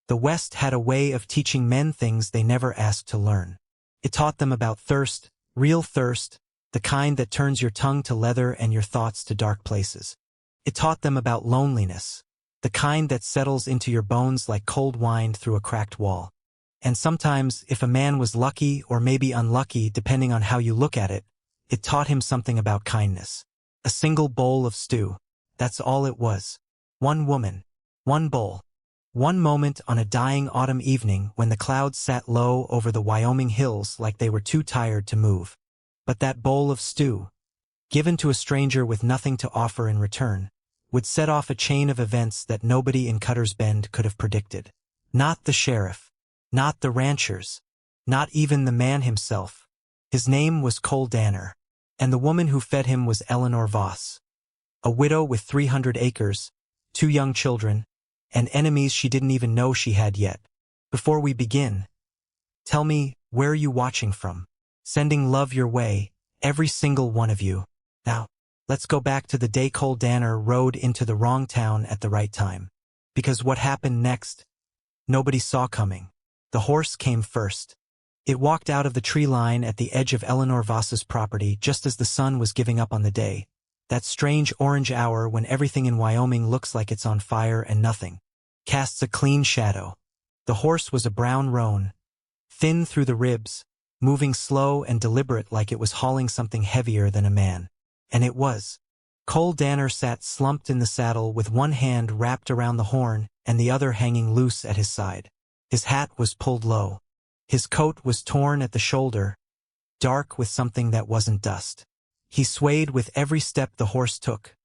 The West had a way of teaching men things they never asked to learn. It taught them about thirst, real thirst, the kind that turns your tongue to leather and your thoughts to dark places. It taught them about loneliness, the kind that settles into your bones like cold wine through a cracked wall. And sometimes, if a man was lucky or maybe unlucky depending on how you look at it, it taught him something about kindness. A single bowl of stew. That's all it was. One woman. One bowl. One moment on a dying autumn evening when the clouds sat low over the Wyoming hills like they were too tired to move. But that bowl of stew, given to a stranger with nothing to offer in return, would set off a chain of events that nobody in Cutter's Bend could have predicted. Not the sheriff. Not the ranchers. Not even the man himself. His name was Cole Danner, and the woman who fed him was Eleanor Voss. A widow with 300 acres, 2 young children, and enemies she didn't even know she had yet. Before we begin, tell me, where are you watching from? Sending love your way, every single one of you. Now, let's go back to the day Cole Danner rode into the wrong town at the right time. Because what happened next, nobody saw coming. The horse came first. It walked out of the tree line at the edge of Eleanor Voss's property just as the sun was giving up on the day. That strange orange hour when everything in Wyoming looks like it's on fire and nothing casts a clean shadow. The horse was a brown roan, thin through the ribs, moving slow and deliberate like it was hauling something heavier than a man. And it was. Cole Danner sat slumped in the saddle with one hand wrapped around the horn and the other hanging loose at his side. His hat was pulled low. His coat was torn at the shoulder, dark with something that wasn't dust. He swayed with every step the horse took,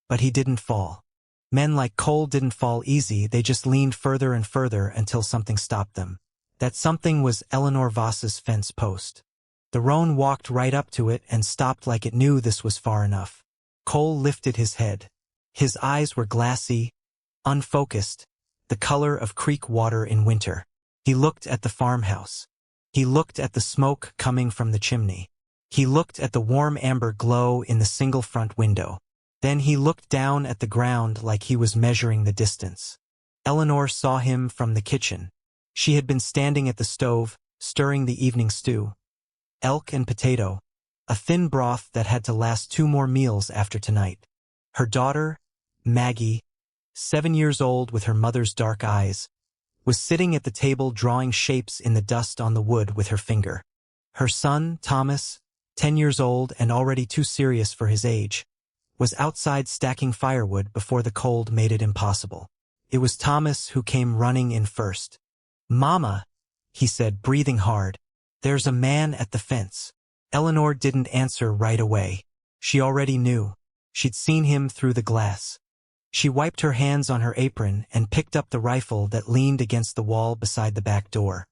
but he didn't fall. Men like Cole didn't fall easy, they just leaned further and further until something stopped them. That something was Eleanor Voss's fence post. The roan walked right up to it and stopped like it knew this was far enough. Cole lifted his head. His eyes were glassy, unfocused, the color of creek water in winter. He looked at the farmhouse. He looked at the smoke coming from the chimney. He looked at the warm amber glow in the single front window. Then he looked down at the ground like he was measuring the distance. Eleanor saw him from the kitchen. She had been standing at the stove, stirring the evening stew. Elk and potato, a thin broth that had to last 2 more meals after tonight. Her daughter, Maggie, 7 years old with her mother's dark eyes, was sitting at the table drawing shapes in the dust on the wood with her finger. Her son, Thomas, 10 years old and already too serious for his age, was outside stacking firewood before the cold made it impossible. It was Thomas who came running in first. "Mama," he said, breathing hard, "there's a man at the fence." Eleanor didn't answer right away. She already knew. She'd seen him through the glass. She wiped her hands on her apron and picked up the rifle that leaned against the wall beside the back door.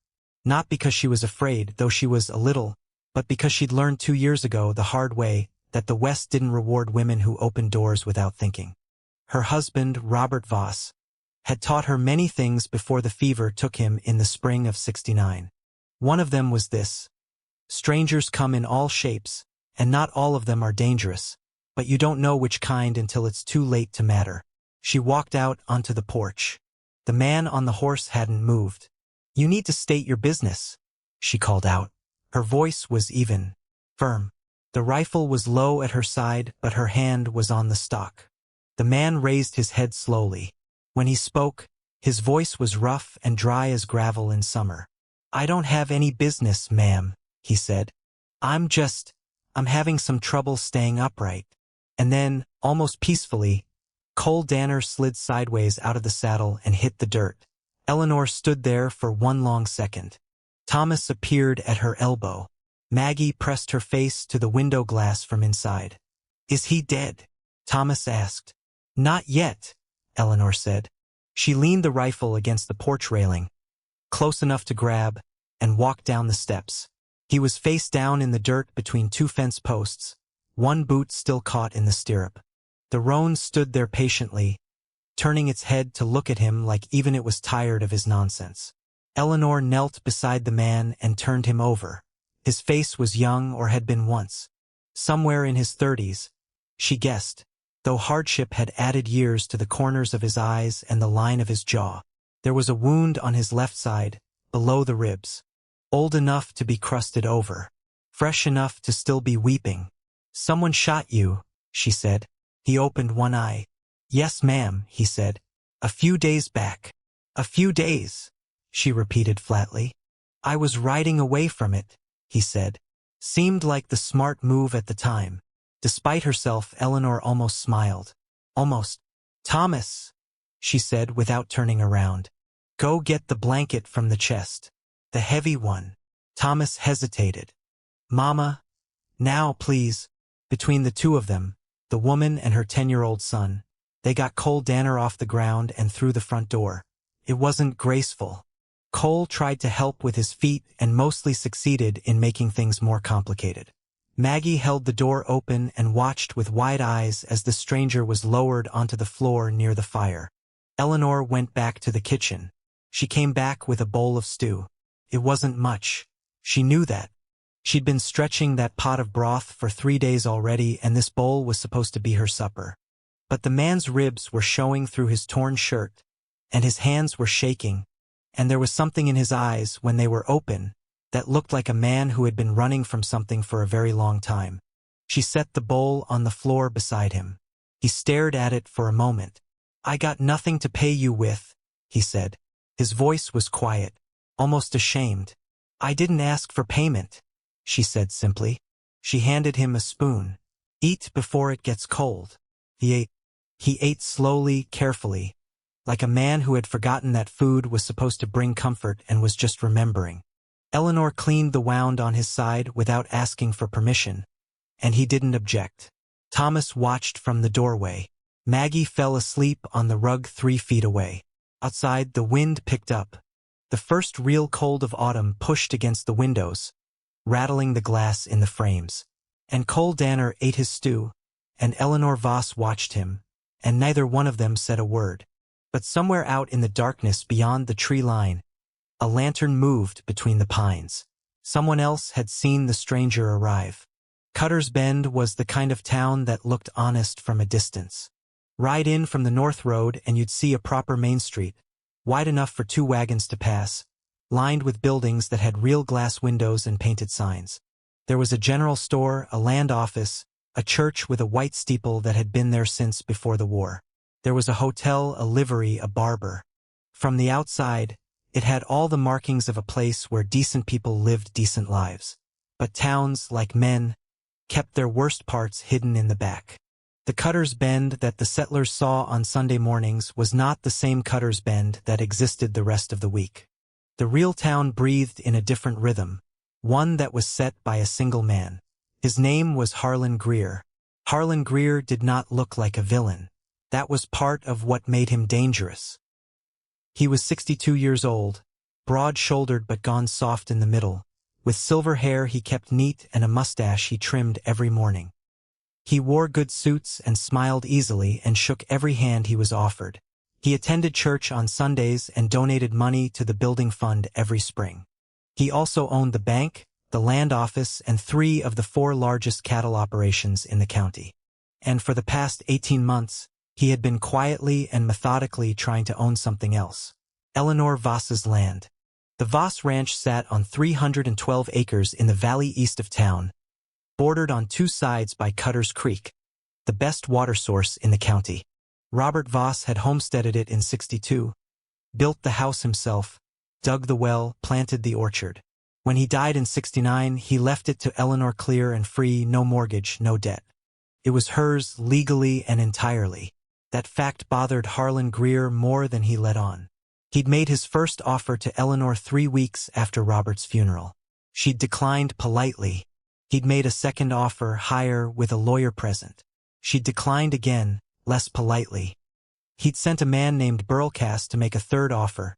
Not because she was afraid, though she was a little, but because she'd learned 2 years ago the hard way that the West didn't reward women who opened doors without thinking. Her husband, Robert Voss, had taught her many things before the fever took him in the spring of '69. One of them was this: strangers come in all shapes, and not all of them are dangerous, but you don't know which kind until it's too late to matter. She walked out onto the porch. The man on the horse hadn't moved. "You need to state your business," she called out. Her voice was even, firm. The rifle was low at her side, but her hand was on the stock. The man raised his head slowly. When he spoke, his voice was rough and dry as gravel in summer. "I don't have any business, ma'am," he said. I'm having some trouble staying upright." And then, almost peacefully, Cole Danner slid sideways out of the saddle and hit the dirt. Eleanor stood there for one long second. Thomas appeared at her elbow. Maggie pressed her face to the window glass from inside. "Is he dead?" Thomas asked. "Not yet," Eleanor said. She leaned the rifle against the porch railing, close enough to grab, and walked down the steps. He was face down in the dirt between 2 fence posts, one boot still caught in the stirrup. The roan stood there patiently, turning its head to look at him like even it was tired of his nonsense. Eleanor knelt beside the man and turned him over. His face was young or had been once. Somewhere in his 30s, she guessed, though hardship had added years to the corners of his eyes and the line of his jaw. There was a wound on his left side, below the ribs. Old enough to be crusted over. Fresh enough to still be weeping. "Someone shot you," she said. He opened one eye. "Yes, ma'am," he said. "A few days back." "A few days," she repeated flatly. "I was riding away from it," he said. Seemed like the smart move at the time. Despite herself, Eleanor almost smiled. Almost. "Thomas," she said without turning around. "Go get the blanket from the chest. The heavy one." Thomas hesitated. "Mama, now, please." Between the two of them, the woman and her 10-year-old son, they got Cole Danner off the ground and through the front door. It wasn't graceful. Cole tried to help with his feet and mostly succeeded in making things more complicated. Maggie held the door open and watched with wide eyes as the stranger was lowered onto the floor near the fire. Eleanor went back to the kitchen. She came back with a bowl of stew. It wasn't much. She knew that. She'd been stretching that pot of broth for 3 days already, and this bowl was supposed to be her supper. But the man's ribs were showing through his torn shirt, and his hands were shaking, and there was something in his eyes when they were open that looked like a man who had been running from something for a very long time. She set the bowl on the floor beside him. He stared at it for a moment. "I got nothing to pay you with," he said. His voice was quiet, almost ashamed. "I didn't ask for payment," she said simply. She handed him a spoon. "Eat before it gets cold." He ate. He ate slowly, carefully, like a man who had forgotten that food was supposed to bring comfort and was just remembering. Eleanor cleaned the wound on his side without asking for permission, and he didn't object. Thomas watched from the doorway. Maggie fell asleep on the rug 3 feet away. Outside, the wind picked up. The first real cold of autumn pushed against the windows, rattling the glass in the frames. And Cole Danner ate his stew, and Eleanor Voss watched him, and neither one of them said a word. But somewhere out in the darkness beyond the tree line, a lantern moved between the pines. Someone else had seen the stranger arrive. Cutter's Bend was the kind of town that looked honest from a distance. Ride in from the North Road and you'd see a proper main street, wide enough for 2 wagons to pass, lined with buildings that had real glass windows and painted signs. There was a general store, a land office, a church with a white steeple that had been there since before the war. There was a hotel, a livery, a barber. From the outside, it had all the markings of a place where decent people lived decent lives. But towns, like men, kept their worst parts hidden in the back. The Cutter's Bend that the settlers saw on Sunday mornings was not the same Cutter's Bend that existed the rest of the week. The real town breathed in a different rhythm, one that was set by a single man. His name was Harlan Greer. Harlan Greer did not look like a villain. That was part of what made him dangerous. He was 62 years old, broad-shouldered but gone soft in the middle. With silver hair he kept neat and a mustache he trimmed every morning. He wore good suits and smiled easily and shook every hand he was offered. He attended church on Sundays and donated money to the building fund every spring. He also owned the bank, the land office, and 3 of the 4 largest cattle operations in the county. And for the past 18 months, he had been quietly and methodically trying to own something else. Eleanor Voss's land. The Voss Ranch sat on 312 acres in the valley east of town, bordered on 2 sides by Cutter's Creek, the best water source in the county. Robert Voss had homesteaded it in '62, built the house himself, dug the well, planted the orchard. When he died in '69, he left it to Eleanor clear and free, no mortgage, no debt. It was hers legally and entirely. That fact bothered Harlan Greer more than he let on. He'd made his first offer to Eleanor 3 weeks after Robert's funeral. She'd declined politely. He'd made a second offer, higher, with a lawyer present. She'd declined again, less politely. He'd sent a man named Burlcass to make a third offer.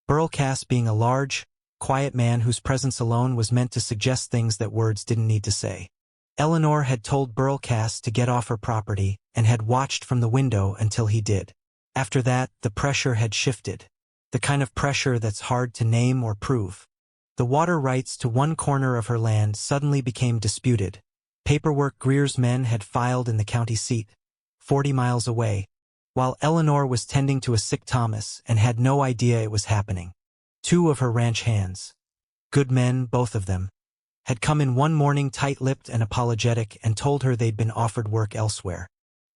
Burlcass being a large, quiet man whose presence alone was meant to suggest things that words didn't need to say. Eleanor had told Burlcass to get off her property and had watched from the window until he did. After that, the pressure had shifted. The kind of pressure that's hard to name or prove. The water rights to one corner of her land suddenly became disputed. Paperwork Greer's men had filed in the county seat, 40 miles away. while Eleanor was tending to a sick Thomas and had no idea it was happening. Two of her ranch hands, good men, both of them, had come in one morning tight-lipped and apologetic and told her they'd been offered work elsewhere.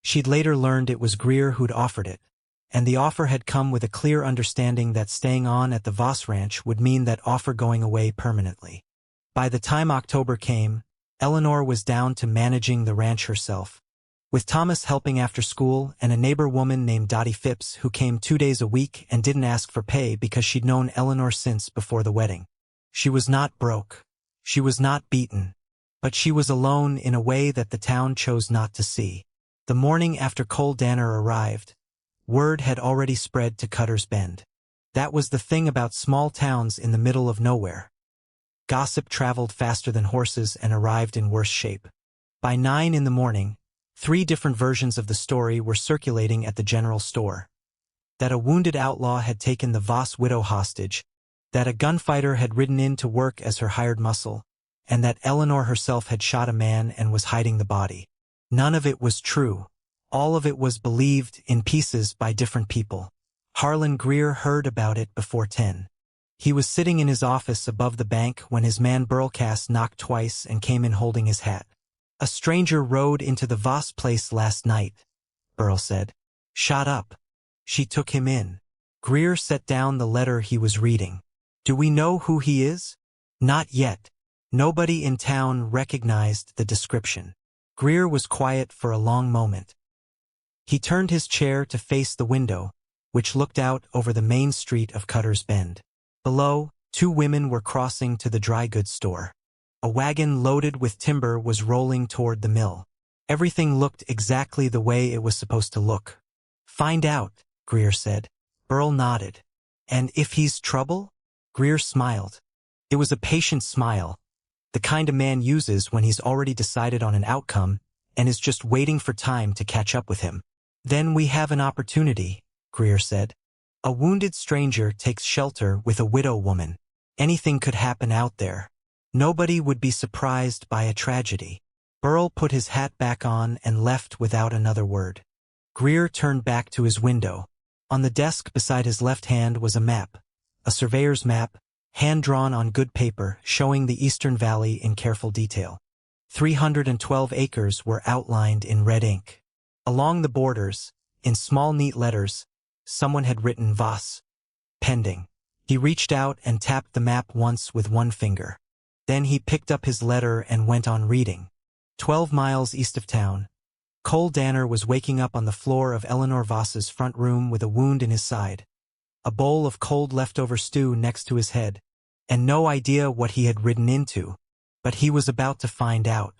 She'd later learned it was Greer who'd offered it, and the offer had come with a clear understanding that staying on at the Voss Ranch would mean that offer going away permanently. By the time October came, Eleanor was down to managing the ranch herself, with Thomas helping after school and a neighbor woman named Dottie Phipps who came 2 days a week and didn't ask for pay because she'd known Eleanor since before the wedding. She was not broke. She was not beaten. But she was alone in a way that the town chose not to see. The morning after Cole Danner arrived, word had already spread to Cutter's Bend. That was the thing about small towns in the middle of nowhere. Gossip traveled faster than horses and arrived in worse shape. By 9 in the morning, 3 different versions of the story were circulating at the general store. That a wounded outlaw had taken the Voss widow hostage, that a gunfighter had ridden in to work as her hired muscle, and that Eleanor herself had shot a man and was hiding the body. None of it was true. All of it was believed in pieces by different people. Harlan Greer heard about it before 10. He was sitting in his office above the bank when his man Burlcast knocked twice and came in holding his hat. "A stranger rode into the Voss place last night," Burl said. "Shot up." She took him in. Greer set down the letter he was reading. "Do we know who he is?" "Not yet." Nobody in town recognized the description. Greer was quiet for a long moment. He turned his chair to face the window, which looked out over the main street of Cutter's Bend. Below, 2 women were crossing to the dry goods store. A wagon loaded with timber was rolling toward the mill. Everything looked exactly the way it was supposed to look. "Find out," Greer said. Burl nodded. "And if he's trouble?" Greer smiled. It was a patient smile, the kind a man uses when he's already decided on an outcome and is just waiting for time to catch up with him. "Then we have an opportunity," Greer said. "A wounded stranger takes shelter with a widow woman. Anything could happen out there. Nobody would be surprised by a tragedy." Burl put his hat back on and left without another word. Greer turned back to his window. On the desk beside his left hand was a map, a surveyor's map, hand-drawn on good paper, showing the Eastern Valley in careful detail. 312 acres were outlined in red ink. Along the borders, in small neat letters, someone had written Voss, pending. He reached out and tapped the map once with one finger. Then he picked up his letter and went on reading. 12 miles east of town, Cole Danner was waking up on the floor of Eleanor Voss's front room with a wound in his side, a bowl of cold leftover stew next to his head, and no idea what he had ridden into, but he was about to find out.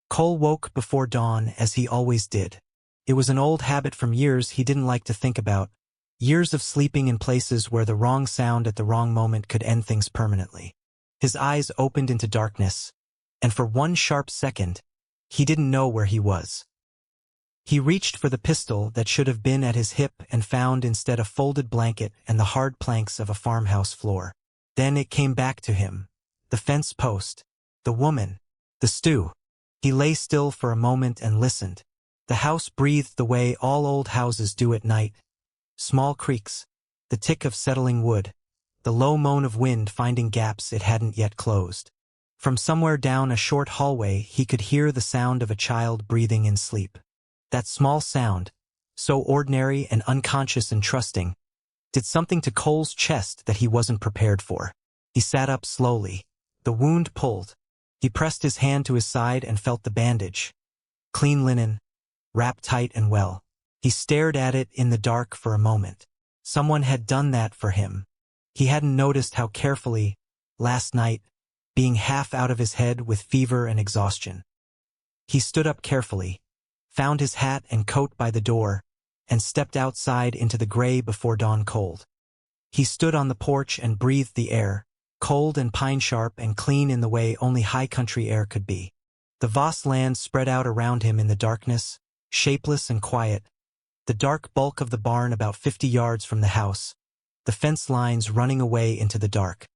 Cole woke before dawn as he always did. It was an old habit from years he didn't like to think about, years of sleeping in places where the wrong sound at the wrong moment could end things permanently. His eyes opened into darkness, and for one sharp second, he didn't know where he was. He reached for the pistol that should have been at his hip and found instead a folded blanket and the hard planks of a farmhouse floor. Then it came back to him. The fence post, the woman, the stew. He lay still for a moment and listened. The house breathed the way all old houses do at night. Small creaks, the tick of settling wood, the low moan of wind finding gaps it hadn't yet closed. From somewhere down a short hallway he could hear the sound of a child breathing in sleep. That small sound, so ordinary and unconscious and trusting, did something to Cole's chest that he wasn't prepared for. He sat up slowly. The wound pulled. He pressed his hand to his side and felt the bandage. Clean linen, wrapped tight and well. He stared at it in the dark for a moment. Someone had done that for him. He hadn't noticed how carefully, last night, being half out of his head with fever and exhaustion. He stood up carefully, found his hat and coat by the door, and stepped outside into the gray before dawn cold. He stood on the porch and breathed the air, cold and pine-sharp and clean in the way only high-country air could be. The Voss land spread out around him in the darkness, shapeless and quiet, the dark bulk of the barn about 50 yards from the house, the fence lines running away into the dark.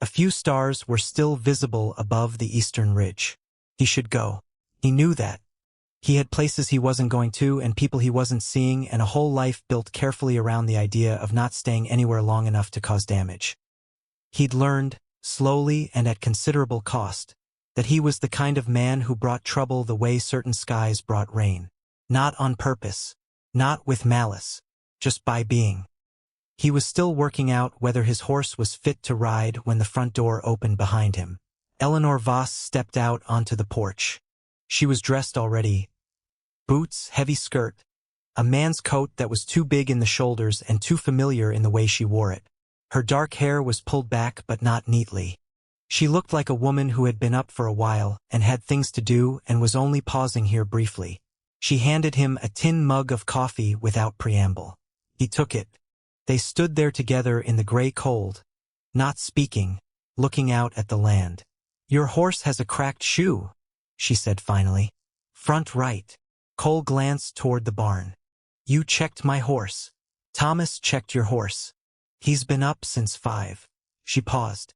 A few stars were still visible above the eastern ridge. He should go. He knew that. He had places he wasn't going to and people he wasn't seeing and a whole life built carefully around the idea of not staying anywhere long enough to cause damage. He'd learned, slowly and at considerable cost, that he was the kind of man who brought trouble the way certain skies brought rain. Not on purpose, not with malice, just by being. He was still working out whether his horse was fit to ride when the front door opened behind him. Eleanor Voss stepped out onto the porch. She was dressed already. Boots, heavy skirt, a man's coat that was too big in the shoulders and too familiar in the way she wore it. Her dark hair was pulled back but not neatly. She looked like a woman who had been up for a while and had things to do and was only pausing here briefly. She handed him a tin mug of coffee without preamble. He took it. They stood there together in the gray cold, not speaking, looking out at the land. "Your horse has a cracked shoe," she said finally. "Front right." Cole glanced toward the barn. "You checked my horse." "Thomas checked your horse. He's been up since 5. She paused.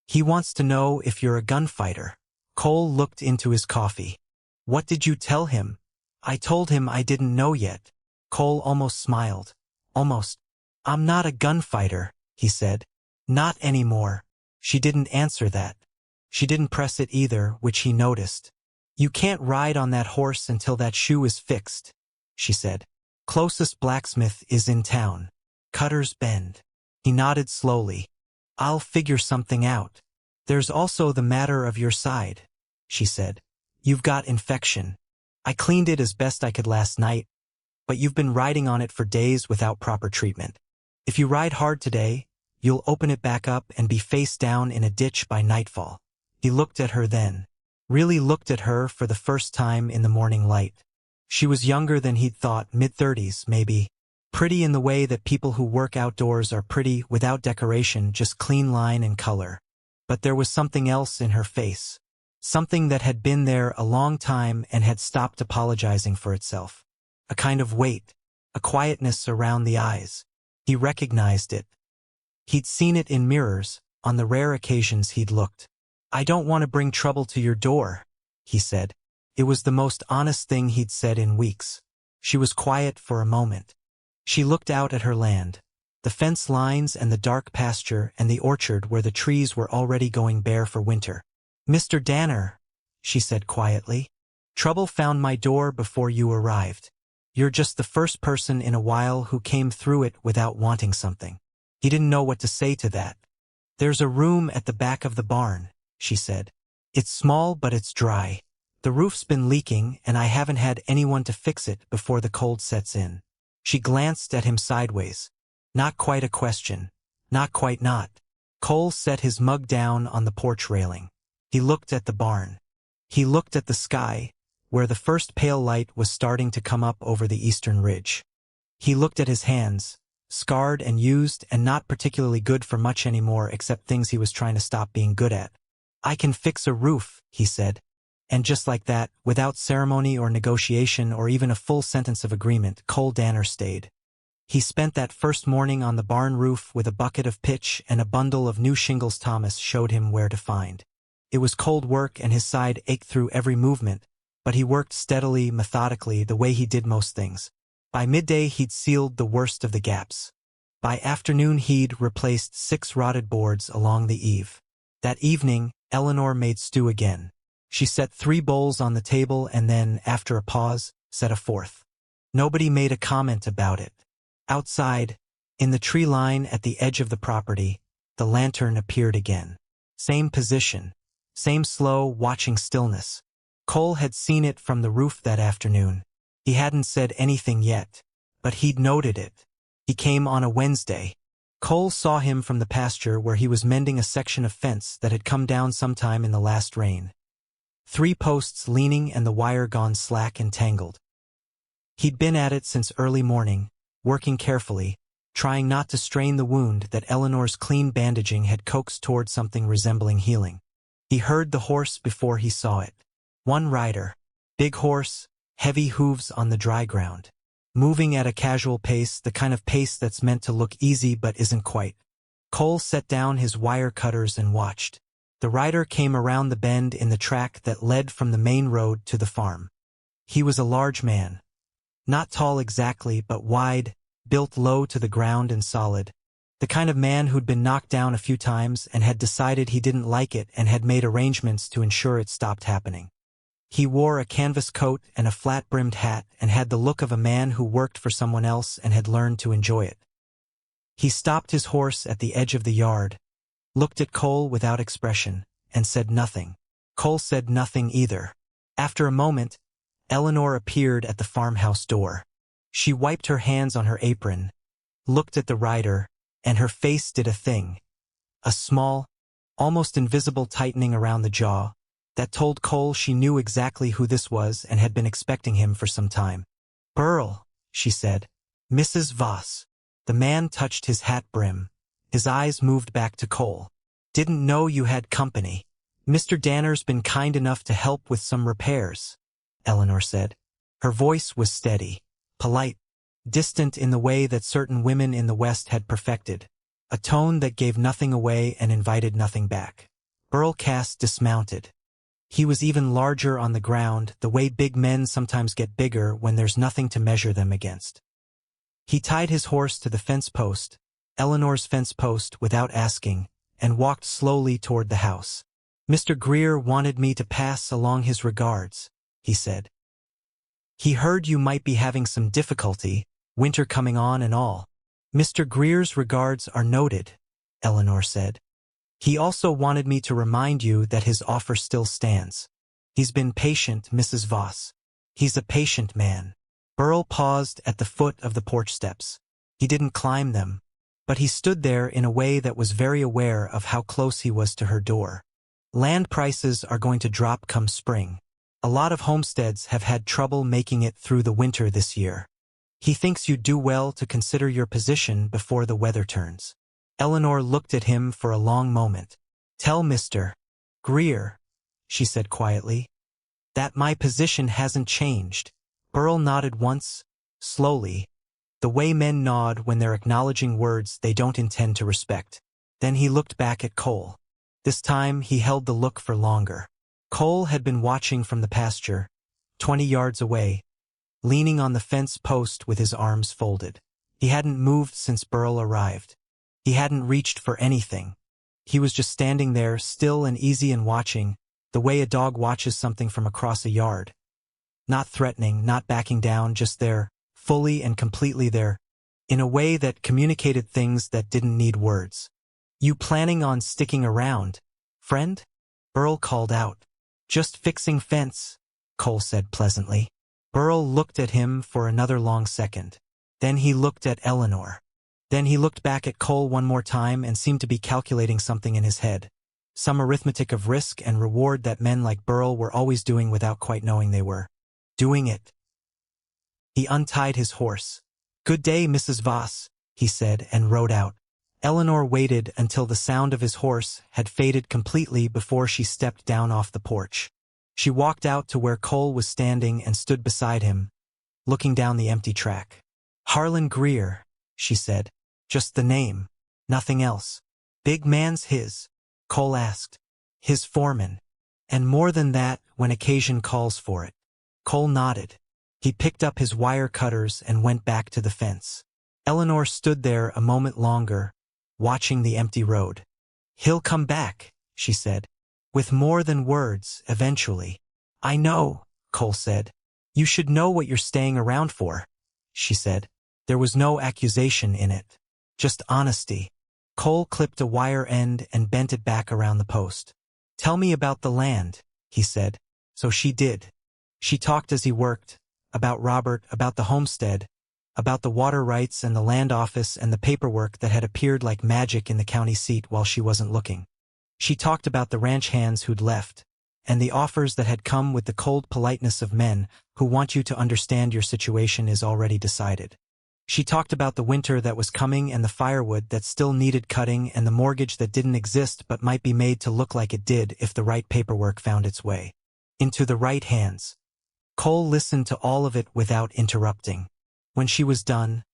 "He wants to know if you're a gunfighter." Cole looked into his coffee. "What did you tell him?" "I told him I didn't know yet." Cole almost smiled. "Almost. I'm not a gunfighter," he said. "Not anymore." She didn't answer that. She didn't press it either, which he noticed. "You can't ride on that horse until that shoe is fixed," she said. "Closest blacksmith is in town. Cutter's Bend." He nodded slowly. "I'll figure something out." "There's also the matter of your side," she said. "You've got infection. I cleaned it as best I could last night, but you've been riding on it for days without proper treatment. If you ride hard today, you'll open it back up and be face down in a ditch by nightfall." He looked at her then. Really looked at her for the first time in the morning light. She was younger than he'd thought, mid-30s, maybe. Pretty in the way that people who work outdoors are pretty, without decoration, just clean line and color. But there was something else in her face. Something that had been there a long time and had stopped apologizing for itself. A kind of weight, a quietness around the eyes. He recognized it. He'd seen it in mirrors, on the rare occasions he'd looked. "I don't want to bring trouble to your door," he said. It was the most honest thing he'd said in weeks. She was quiet for a moment. She looked out at her land, the fence lines and the dark pasture and the orchard where the trees were already going bare for winter. "Mr. Danner," she said quietly, "trouble found my door before you arrived. You're just the first person in a while who came through it without wanting something." He didn't know what to say to that. "There's a room at the back of the barn," she said. "It's small but it's dry. The roof's been leaking and I haven't had anyone to fix it before the cold sets in." She glanced at him sideways. Not quite a question. Not quite not. Cole set his mug down on the porch railing. He looked at the barn. He looked at the sky, where the first pale light was starting to come up over the eastern ridge. He looked at his hands, scarred and used and not particularly good for much anymore except things he was trying to stop being good at. "I can fix a roof," he said. And just like that, without ceremony or negotiation or even a full sentence of agreement, Cole Danner stayed. He spent that first morning on the barn roof with a bucket of pitch and a bundle of new shingles Thomas showed him where to find. It was cold work and his side ached through every movement, but he worked steadily, methodically, the way he did most things. By midday he'd sealed the worst of the gaps. By afternoon he'd replaced 6 rotted boards along the eave. That evening, Eleanor made stew again. She set 3 bowls on the table and then, after a pause, set a 4th. Nobody made a comment about it. Outside, in the tree line at the edge of the property, the lantern appeared again. Same position. Same slow, watching stillness. Cole had seen it from the roof that afternoon. He hadn't said anything yet, but he'd noted it. He came on a Wednesday. Cole saw him from the pasture where he was mending a section of fence that had come down sometime in the last rain. 3 posts leaning and the wire gone slack and tangled. He'd been at it since early morning, working carefully, trying not to strain the wound that Eleanor's clean bandaging had coaxed toward something resembling healing. He heard the horse before he saw it. One rider. Big horse, heavy hooves on the dry ground. Moving at a casual pace, the kind of pace that's meant to look easy but isn't quite. Cole set down his wire cutters and watched. The rider came around the bend in the track that led from the main road to the farm. He was a large man. Not tall exactly, but wide, built low to the ground and solid. The kind of man who'd been knocked down a few times and had decided he didn't like it and had made arrangements to ensure it stopped happening. He wore a canvas coat and a flat-brimmed hat and had the look of a man who worked for someone else and had learned to enjoy it. He stopped his horse at the edge of the yard, looked at Cole without expression, and said nothing. Cole said nothing either. After a moment, Eleanor appeared at the farmhouse door. She wiped her hands on her apron, looked at the rider, and her face did a thing. A small, almost invisible tightening around the jaw that told Cole she knew exactly who this was and had been expecting him for some time. "Burl," she said. "Mrs. Voss." The man touched his hat brim. His eyes moved back to Cole. "Didn't know you had company. Mr. Danner's been kind enough to help with some repairs," Eleanor said. Her voice was steady, polite, distant in the way that certain women in the West had perfected, a tone that gave nothing away and invited nothing back. Burl Cass dismounted. He was even larger on the ground, the way big men sometimes get bigger when there's nothing to measure them against. He tied his horse to the fence post, Eleanor's fence post, without asking, and walked slowly toward the house. "Mr. Greer wanted me to pass along his regards," he said. "He heard you might be having some difficulty, winter coming on and all." "Mr. Greer's regards are noted," Eleanor said. "He also wanted me to remind you that his offer still stands. He's been patient, Mrs. Voss. He's a patient man." Burl paused at the foot of the porch steps. He didn't climb them, but he stood there in a way that was very aware of how close he was to her door. Land prices are going to drop come spring. A lot of homesteads have had trouble making it through the winter this year. He thinks you'd do well to consider your position before the weather turns. Eleanor looked at him for a long moment. "Tell Mr. Greer," she said quietly, "that my position hasn't changed." Burl nodded once, slowly, the way men nod when they're acknowledging words they don't intend to respect. Then he looked back at Cole. This time he held the look for longer. Cole had been watching from the pasture, 20 yards away, leaning on the fence post with his arms folded. He hadn't moved since Burl arrived. He hadn't reached for anything. He was just standing there, still and easy and watching, the way a dog watches something from across a yard. Not threatening, not backing down, just there, fully and completely there, in a way that communicated things that didn't need words. "You planning on sticking around, friend?" Burl called out. "Just fixing fence," Cole said pleasantly. Burl looked at him for another long second. Then he looked at Eleanor. Then he looked back at Cole one more time and seemed to be calculating something in his head. Some arithmetic of risk and reward that men like Burl were always doing without quite knowing they were doing it. He untied his horse. "Good day, Mrs. Voss," he said, and rode out. Eleanor waited until the sound of his horse had faded completely before she stepped down off the porch. She walked out to where Cole was standing and stood beside him, looking down the empty track. "Harlan Greer," she said. "Just the name, nothing else." "Big man's his?" Cole asked. "His foreman. And more than that when occasion calls for it." Cole nodded. He picked up his wire cutters and went back to the fence. Eleanor stood there a moment longer, watching the empty road. "He'll come back," she said. "With more than words, eventually." "I know," Cole said. "You should know what you're staying around for," she said. There was no accusation in it, just honesty. Cole clipped a wire end and bent it back around the post. "Tell me about the land," he said. So she did. She talked as he worked, about Robert, about the homestead, about the water rights and the land office and the paperwork that had appeared like magic in the county seat while she wasn't looking. She talked about the ranch hands who'd left, and the offers that had come with the cold politeness of men who want you to understand your situation is already decided. She talked about the winter that was coming and the firewood that still needed cutting and the mortgage that didn't exist but might be made to look like it did if the right paperwork found its way into the right hands. Cole listened to all of it without interrupting. When she was done,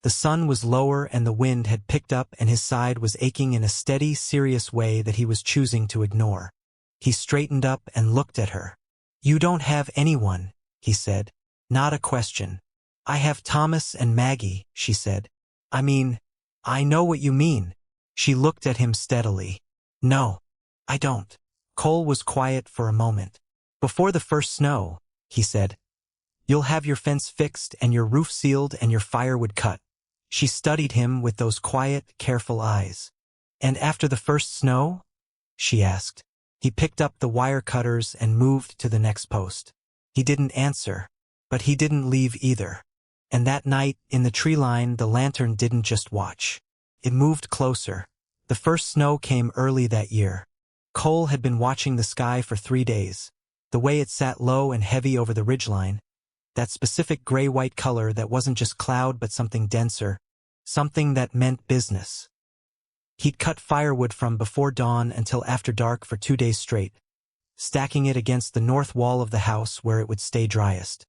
the sun was lower and the wind had picked up and his side was aching in a steady, serious way that he was choosing to ignore. He straightened up and looked at her. "You don't have anyone," he said. Not a question. I have Thomas and Maggie, she said. I know what you mean. She looked at him steadily. No, I don't. Cole was quiet for a moment. Before the first snow, he said, you'll have your fence fixed and your roof sealed and your firewood cut. She studied him with those quiet, careful eyes. And after the first snow? She asked. He picked up the wire cutters and moved to the next post. He didn't answer, but he didn't leave either. And that night, in the tree line, the lantern didn't just watch. It moved closer. The first snow came early that year. Cole had been watching the sky for 3 days. The way it sat low and heavy over the ridgeline, that specific gray-white color that wasn't just cloud but something denser, something that meant business. He'd cut firewood from before dawn until after dark for 2 days straight, stacking it against the north wall of the house where it would stay driest.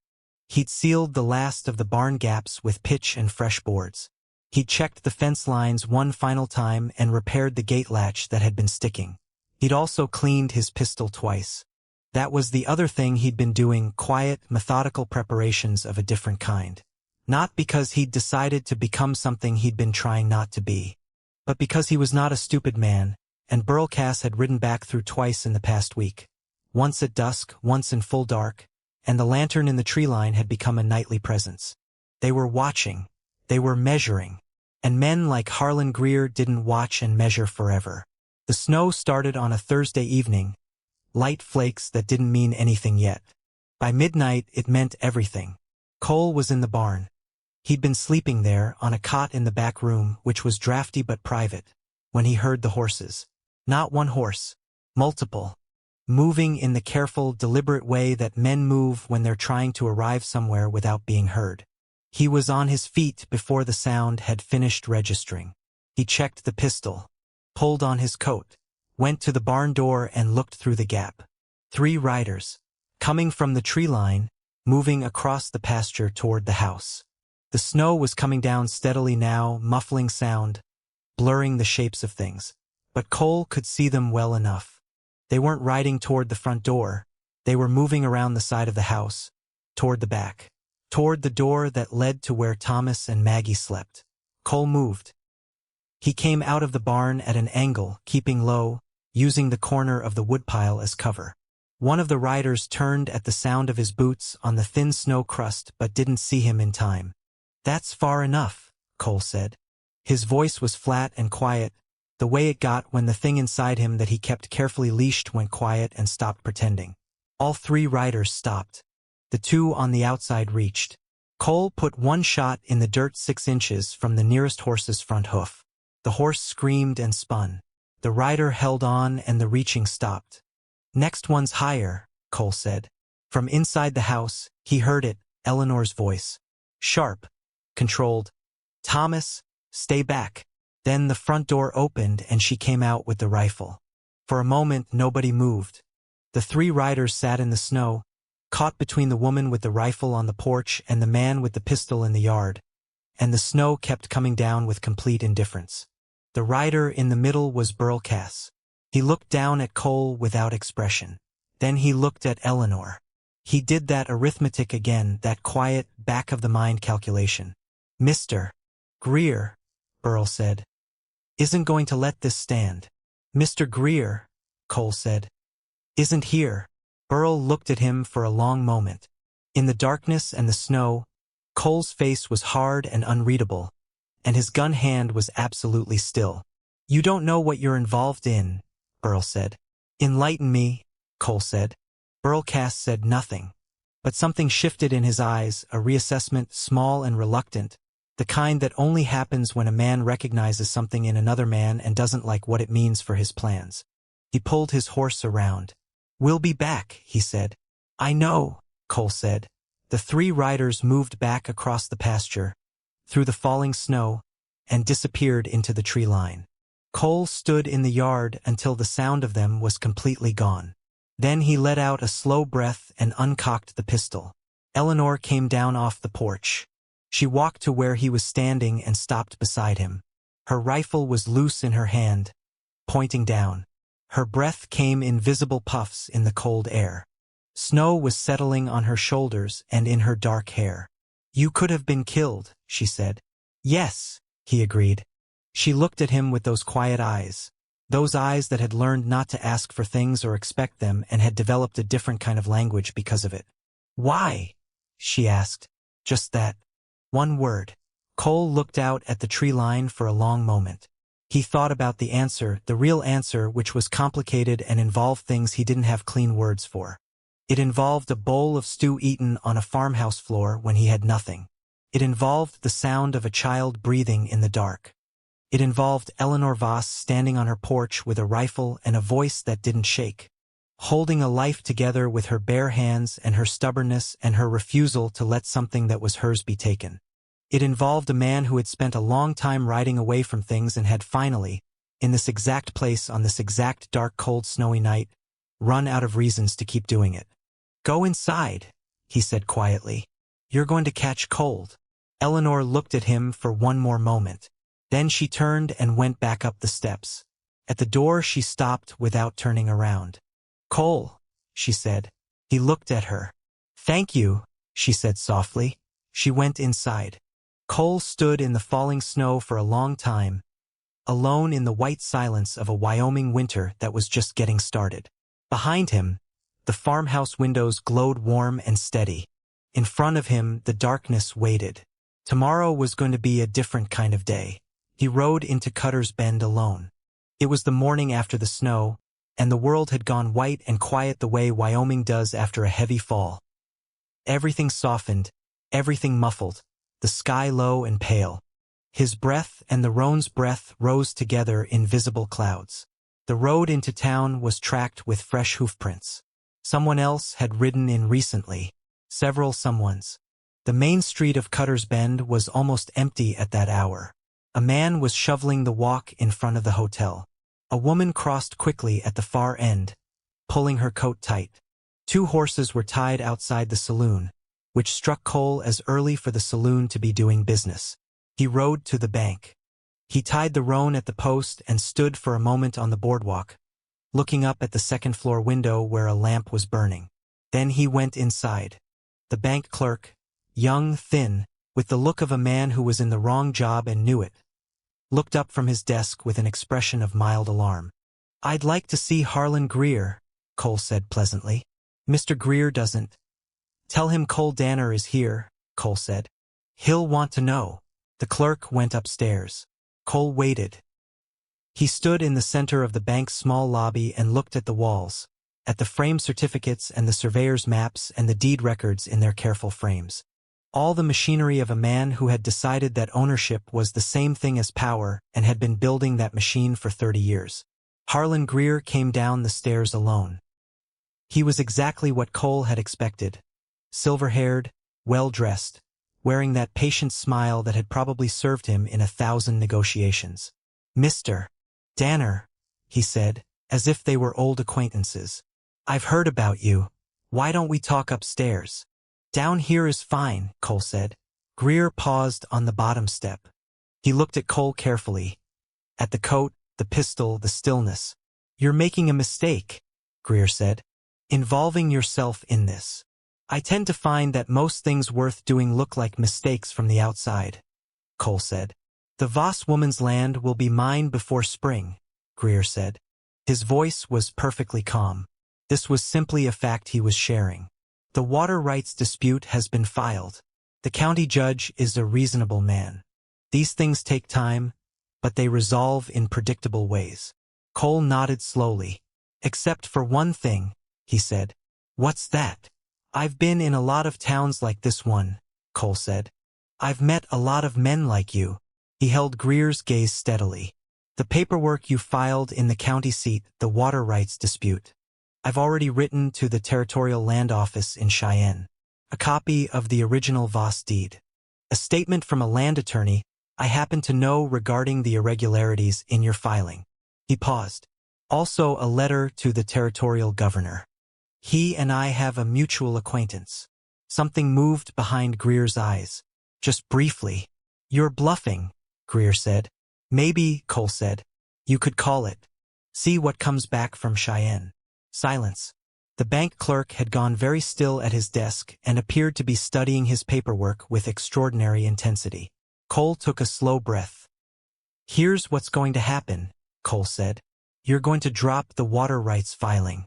He'd sealed the last of the barn gaps with pitch and fresh boards. He'd checked the fence lines one final time and repaired the gate latch that had been sticking. He'd also cleaned his pistol twice. That was the other thing he'd been doing, quiet, methodical preparations of a different kind. Not because he'd decided to become something he'd been trying not to be, but because he was not a stupid man, and Burl Cass had ridden back through twice in the past week. Once at dusk, once in full dark, and the lantern in the tree line had become a nightly presence. They were watching. They were measuring. And men like Harlan Greer didn't watch and measure forever. The snow started on a Thursday evening, light flakes that didn't mean anything yet. By midnight, it meant everything. Cole was in the barn. He'd been sleeping there on a cot in the back room, which was drafty but private, when he heard the horses. Not one horse. Multiple. Moving in the careful, deliberate way that men move when they're trying to arrive somewhere without being heard. He was on his feet before the sound had finished registering. He checked the pistol, pulled on his coat, went to the barn door and looked through the gap. 3 riders, coming from the tree line, moving across the pasture toward the house. The snow was coming down steadily now, muffling sound, blurring the shapes of things. But Cole could see them well enough. They weren't riding toward the front door. They were moving around the side of the house, toward the back, toward the door that led to where Thomas and Maggie slept. Cole moved. He came out of the barn at an angle, keeping low, using the corner of the woodpile as cover. One of the riders turned at the sound of his boots on the thin snow crust but didn't see him in time. That's far enough, Cole said. His voice was flat and quiet, the way it got when the thing inside him that he kept carefully leashed went quiet and stopped pretending. All 3 riders stopped. The 2 on the outside reached. Cole put one shot in the dirt 6 inches from the nearest horse's front hoof. The horse screamed and spun. The rider held on and the reaching stopped. Next one's higher, Cole said. From inside the house, he heard it, Eleanor's voice. Sharp. Controlled. Thomas, stay back. Then the front door opened and she came out with the rifle. For a moment, nobody moved. The 3 riders sat in the snow, caught between the woman with the rifle on the porch and the man with the pistol in the yard, and the snow kept coming down with complete indifference. The rider in the middle was Burl Cass. He looked down at Cole without expression. Then he looked at Eleanor. He did that arithmetic again, that quiet, back-of-the-mind calculation. Mr. Greer, Burl said, isn't going to let this stand. Mr. Greer, Cole said, isn't here. Burl looked at him for a long moment. In the darkness and the snow, Cole's face was hard and unreadable, and his gun hand was absolutely still. You don't know what you're involved in, Burl said. Enlighten me, Cole said. Burl Cass said nothing, but something shifted in his eyes, a reassessment, small and reluctant, the kind that only happens when a man recognizes something in another man and doesn't like what it means for his plans. He pulled his horse around. We'll be back, he said. I know, Cole said. The 3 riders moved back across the pasture, through the falling snow, and disappeared into the tree line. Cole stood in the yard until the sound of them was completely gone. Then he let out a slow breath and uncocked the pistol. Eleanor came down off the porch. She walked to where he was standing and stopped beside him. Her rifle was loose in her hand, pointing down. Her breath came in visible puffs in the cold air. Snow was settling on her shoulders and in her dark hair. "You could have been killed," she said. "Yes," he agreed. She looked at him with those quiet eyes. Those eyes that had learned not to ask for things or expect them and had developed a different kind of language because of it. "Why?" she asked. Just that. One word. Cole looked out at the tree line for a long moment. He thought about the answer, the real answer, which was complicated and involved things he didn't have clean words for. It involved a bowl of stew eaten on a farmhouse floor when he had nothing. It involved the sound of a child breathing in the dark. It involved Eleanor Voss standing on her porch with a rifle and a voice that didn't shake, holding a life together with her bare hands and her stubbornness and her refusal to let something that was hers be taken. It involved a man who had spent a long time riding away from things and had finally, in this exact place on this exact dark, cold, snowy night, run out of reasons to keep doing it. "Go inside," he said quietly. "You're going to catch cold." Eleanor looked at him for one more moment. Then she turned and went back up the steps. At the door she stopped without turning around. "Cole," she said. He looked at her. "Thank you," she said softly. She went inside. Cole stood in the falling snow for a long time, alone in the white silence of a Wyoming winter that was just getting started. Behind him, the farmhouse windows glowed warm and steady. In front of him, the darkness waited. Tomorrow was going to be a different kind of day. He rode into Cutter's Bend alone. It was the morning after the snow, and the world had gone white and quiet the way Wyoming does after a heavy fall. Everything softened, everything muffled, the sky low and pale. His breath and the roan's breath rose together in visible clouds. The road into town was tracked with fresh hoofprints. Someone else had ridden in recently. Several someones. The main street of Cutter's Bend was almost empty at that hour. A man was shoveling the walk in front of the hotel. A woman crossed quickly at the far end, pulling her coat tight. 2 horses were tied outside the saloon, which struck Cole as early for the saloon to be doing business. He rode to the bank. He tied the roan at the post and stood for a moment on the boardwalk, looking up at the second-floor window where a lamp was burning. Then he went inside. The bank clerk, young, thin, with the look of a man who was in the wrong job and knew it, looked up from his desk with an expression of mild alarm. "I'd like to see Harlan Greer," Cole said pleasantly. "Mr. Greer doesn't." "Tell him Cole Danner is here," Cole said. "He'll want to know." The clerk went upstairs. Cole waited. He stood in the center of the bank's small lobby and looked at the walls, at the framed certificates and the surveyor's maps and the deed records in their careful frames. All the machinery of a man who had decided that ownership was the same thing as power and had been building that machine for 30 years. Harlan Greer came down the stairs alone. He was exactly what Cole had expected. Silver-haired, well-dressed, wearing that patient smile that had probably served him in 1,000 negotiations. "Mr. Danner," he said, as if they were old acquaintances. "I've heard about you. Why don't we talk upstairs?" "Down here is fine," Cole said. Greer paused on the bottom step. He looked at Cole carefully. At the coat, the pistol, the stillness. "You're making a mistake," Greer said. "Involving yourself in this. I tend to find that most things worth doing look like mistakes from the outside," Cole said. "The Voss woman's land will be mine before spring," Greer said. His voice was perfectly calm. This was simply a fact he was sharing. "The water rights dispute has been filed. The county judge is a reasonable man. These things take time, but they resolve in predictable ways." Cole nodded slowly. "Except for one thing," he said. "What's that?" "I've been in a lot of towns like this one," Cole said. "I've met a lot of men like you." He held Greer's gaze steadily. "The paperwork you filed in the county seat, the water rights dispute. I've already written to the Territorial Land Office in Cheyenne. A copy of the original Voss deed. A statement from a land attorney I happen to know regarding the irregularities in your filing." He paused. "Also a letter to the territorial governor. He and I have a mutual acquaintance." Something moved behind Greer's eyes. Just briefly. "You're bluffing," Greer said. "Maybe," Cole said. "You could call it. See what comes back from Cheyenne." Silence. The bank clerk had gone very still at his desk and appeared to be studying his paperwork with extraordinary intensity. Cole took a slow breath. "Here's what's going to happen," Cole said. "You're going to drop the water rights filing.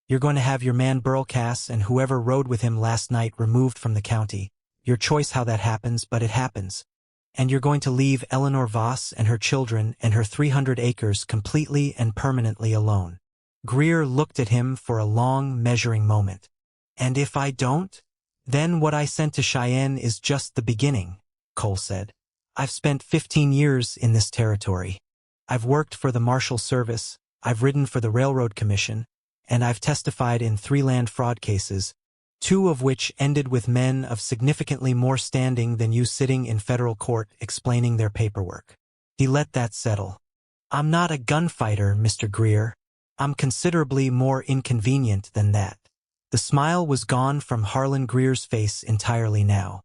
You're going to have your man Burlcass and whoever rode with him last night removed from the county. Your choice how that happens, but it happens. And you're going to leave Eleanor Voss and her children and her 300 acres completely and permanently alone." Greer looked at him for a long, measuring moment. "And if I don't? Then what I sent to Cheyenne is just the beginning," Cole said. "I've spent 15 years in this territory. I've worked for the Marshal Service, I've ridden for the Railroad Commission, and I've testified in 3 land fraud cases, 2 of which ended with men of significantly more standing than you sitting in federal court explaining their paperwork." He let that settle. "I'm not a gunfighter, Mr. Greer. I'm considerably more inconvenient than that." The smile was gone from Harlan Greer's face entirely now.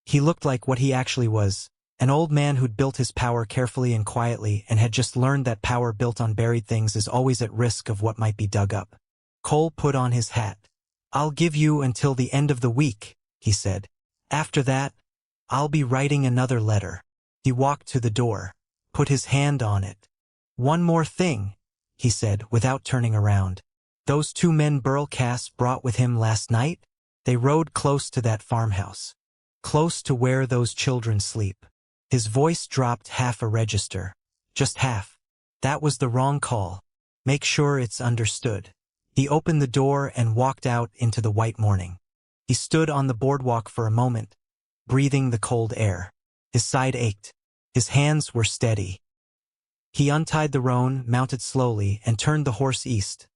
He looked like what he actually was, an old man who'd built his power carefully and quietly and had just learned that power built on buried things is always at risk of what might be dug up. Cole put on his hat. "I'll give you until the end of the week," he said. "After that, I'll be writing another letter." He walked to the door, put his hand on it. "One more thing," he said without turning around. "Those 2 men Burlcass brought with him last night? They rode close to that farmhouse. Close to where those children sleep." His voice dropped half a register. "Just half. That was the wrong call. Make sure it's understood." He opened the door and walked out into the white morning. He stood on the boardwalk for a moment, breathing the cold air. His side ached. His hands were steady. He untied the roan, mounted slowly, and turned the horse east,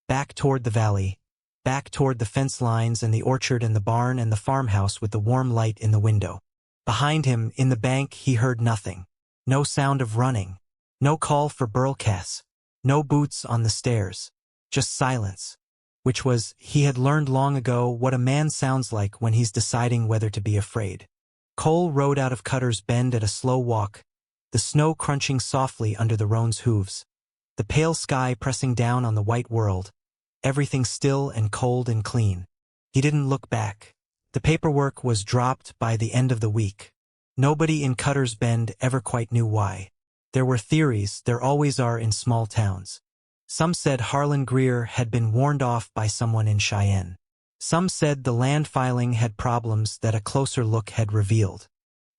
back toward the valley, back toward the fence lines and the orchard and the barn and the farmhouse with the warm light in the window. Behind him, in the bank, he heard nothing. No sound of running. No call for Burlcass. No boots on the stairs. Just silence. Which was, he had learned long ago, what a man sounds like when he's deciding whether to be afraid. Cole rode out of Cutter's Bend at a slow walk, the snow crunching softly under the roan's hooves, the pale sky pressing down on the white world, everything still and cold and clean. He didn't look back. The paperwork was dropped by the end of the week. Nobody in Cutter's Bend ever quite knew why. There were theories, there always are in small towns. Some said Harlan Greer had been warned off by someone in Cheyenne. Some said the land filing had problems that a closer look had revealed.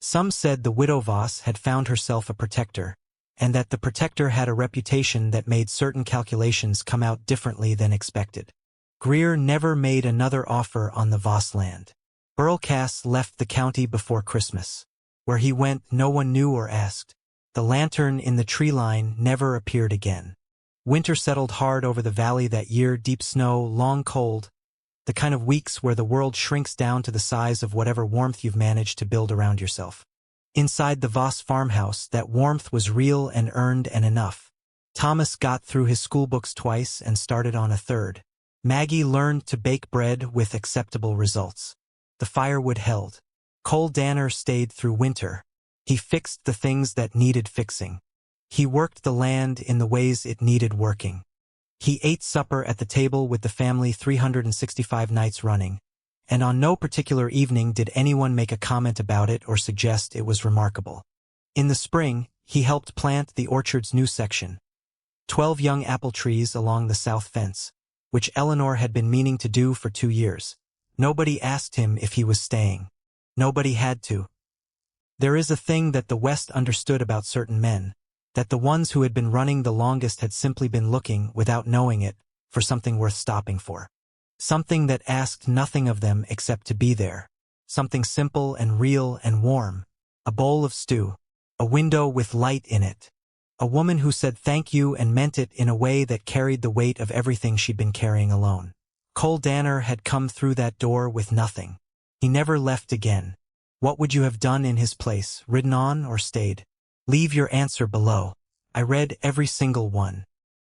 Some said the widow Voss had found herself a protector, and that the protector had a reputation that made certain calculations come out differently than expected. Greer never made another offer on the Voss land. Burlcass left the county before Christmas. Where he went, no one knew or asked. The lantern in the tree line never appeared again. Winter settled hard over the valley that year, deep snow, long cold, the kind of weeks where the world shrinks down to the size of whatever warmth you've managed to build around yourself. Inside the Voss farmhouse, that warmth was real and earned and enough. Thomas got through his schoolbooks twice and started on a third. Maggie learned to bake bread with acceptable results. The firewood held. Cole Danner stayed through winter. He fixed the things that needed fixing. He worked the land in the ways it needed working. He ate supper at the table with the family 365 nights running, and on no particular evening did anyone make a comment about it or suggest it was remarkable. In the spring, he helped plant the orchard's new section, 12 young apple trees along the south fence, which Eleanor had been meaning to do for 2 years. Nobody asked him if he was staying. Nobody had to. There is a thing that the West understood about certain men, that the ones who had been running the longest had simply been looking, without knowing it, for something worth stopping for. Something that asked nothing of them except to be there. Something simple and real and warm. A bowl of stew. A window with light in it. A woman who said thank you and meant it in a way that carried the weight of everything she'd been carrying alone. Cole Danner had come through that door with nothing. He never left again. What would you have done in his place, ridden on or stayed? Leave your answer below. I read every single one.